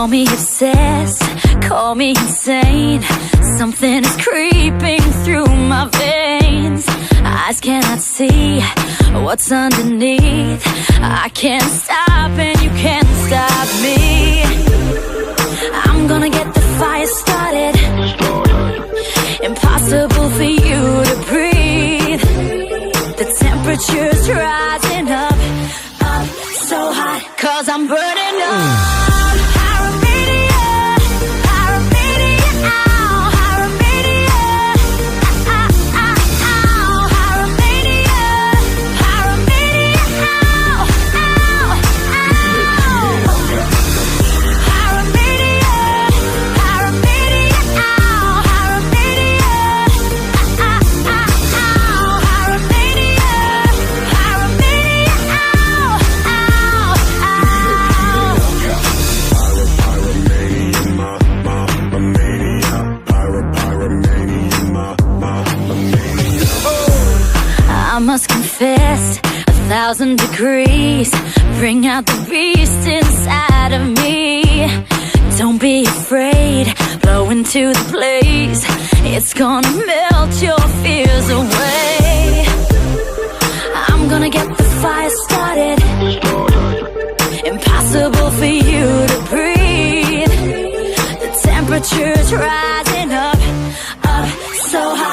Call me obsessed, call me insane. Something is creeping through my veins. Eyes cannot see what's underneath. I can't stop and you can't stop me. I'm gonna get the fire started. Impossible for you to breathe. The temperature's rising up, up so hot, 'cause I'm burning up. I must confess, 1,000 degrees bring out the beast inside of me. Don't be afraid, blow into the blaze. It's gonna melt your fears away. I'm gonna get the fire started. Impossible for you to breathe. The temperature's rising up, up so high.